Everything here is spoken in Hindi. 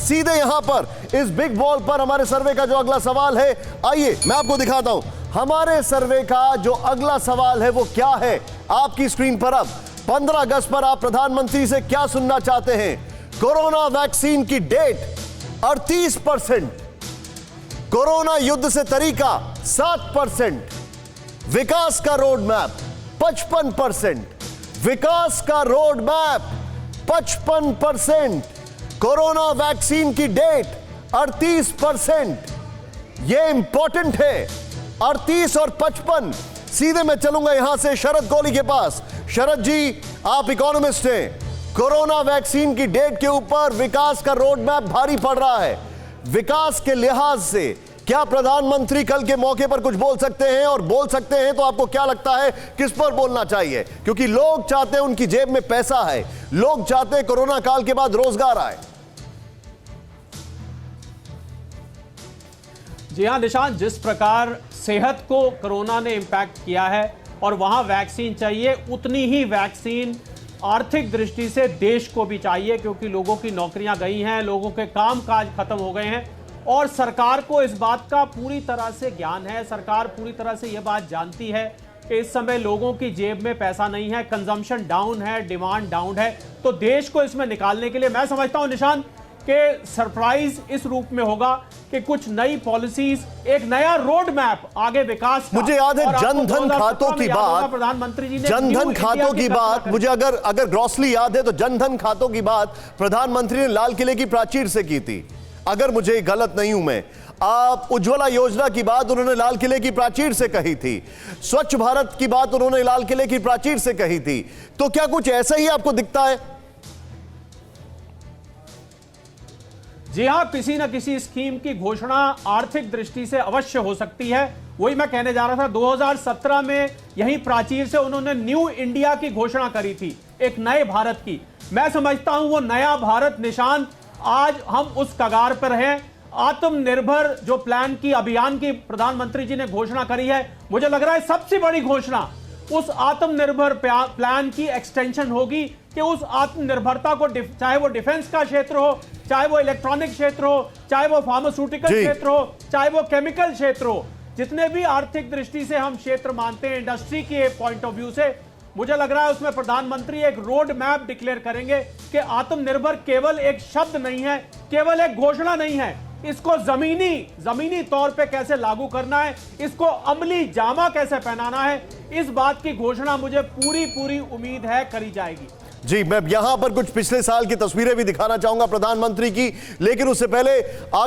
सीधे यहां पर इस बिग बॉल पर हमारे सर्वे का जो अगला सवाल है, आइए मैं आपको दिखाता हूं हमारे सर्वे का जो अगला सवाल है वो क्या है आपकी स्क्रीन पर। अब 15 अगस्त पर आप प्रधानमंत्री से क्या सुनना चाहते हैं? कोरोना वैक्सीन की डेट 38%, कोरोना युद्ध से तरीका 7%, विकास का रोड मैप 55%, विकास का रोड मैप 55%, कोरोना वैक्सीन की डेट 38%। यह इंपॉर्टेंट है, 38 और 55। सीधे मैं चलूंगा यहां से शरद कोहली के पास। शरद जी, आप इकोनॉमिस्ट हैं, कोरोना वैक्सीन की डेट के ऊपर विकास का रोड मैप भारी पड़ रहा है। विकास के लिहाज से क्या प्रधानमंत्री कल के मौके पर कुछ बोल सकते हैं? और बोल सकते हैं तो आपको क्या लगता है किस पर बोलना चाहिए? क्योंकि लोग चाहते हैं, उनकी जेब में पैसा है, लोग चाहते हैं कोरोना काल के बाद रोजगार आए। जी हां निशांत, जिस प्रकार सेहत को कोरोना ने इंपैक्ट किया है और वहां वैक्सीन चाहिए, उतनी ही वैक्सीन आर्थिक दृष्टि से देश को भी चाहिए, क्योंकि लोगों की नौकरियां गई हैं, लोगों के काम काज खत्म हो गए हैं और सरकार को इस बात का पूरी तरह से ज्ञान है। सरकार पूरी तरह से यह बात जानती है कि इस समय लोगों की जेब में पैसा नहीं है, कंजम्पशन डाउन है, डिमांड डाउन है। तो देश को इसमें निकालने के लिए मैं समझता हूं निशांत कि सरप्राइज इस रूप में होगा कि कुछ नई पॉलिसीज, एक नया रोड मैप आगे विकास का। मुझे याद है जनधन खातों की बात, प्रधानमंत्री जी ने जनधन खातों की बात, मुझे अगर ग्रॉसली याद है तो जनधन खातों की बात प्रधानमंत्री ने लाल किले की प्राचीर से की थी, अगर मुझे गलत नहीं हूं मैं। आप उज्ज्वला योजना की बात उन्होंने लाल किले की प्राचीर से कही थी, स्वच्छ भारत की बात उन्होंने लाल किले की प्राचीर से कही थी। तो क्या कुछ ऐसा ही आपको दिखता है? जी हां, किसी न किसी स्कीम की घोषणा आर्थिक दृष्टि से अवश्य हो सकती है। वही मैं कहने जा रहा था, 2017 में यही प्राचीर से उन्होंने न्यू इंडिया की घोषणा करी थी, एक नए भारत की। मैं समझता हूं वो नया भारत निशान आज हम उस कगार पर हैं। आत्मनिर्भर जो प्लान की, अभियान की प्रधानमंत्री जी ने घोषणा करी है, मुझे लग रहा है सबसे बड़ी घोषणा उस आत्मनिर्भर प्लान की एक्सटेंशन होगी कि उस आत्मनिर्भरता को, चाहे वो डिफेंस का क्षेत्र हो, चाहे वो इलेक्ट्रॉनिक क्षेत्र हो, चाहे वो फार्मास्यूटिकल क्षेत्र हो, चाहे वो केमिकल क्षेत्र हो, जितने भी आर्थिक दृष्टि से हम क्षेत्र मानते हैं इंडस्ट्री के पॉइंट ऑफ व्यू से, मुझे लग रहा है उसमें प्रधानमंत्री एक रोड मैप डिक्लेयर करेंगे कि आत्मनिर्भर केवल एक शब्द नहीं है, केवल एक घोषणा नहीं है, इसको जमीनी तौर पे कैसे लागू करना है, इसको अमली जामा कैसे पहनाना है, इस बात की घोषणा मुझे पूरी उम्मीद है करी जाएगी। जी, मैं यहां पर कुछ पिछले साल की तस्वीरें भी दिखाना चाहूंगा प्रधानमंत्री की, लेकिन उससे पहले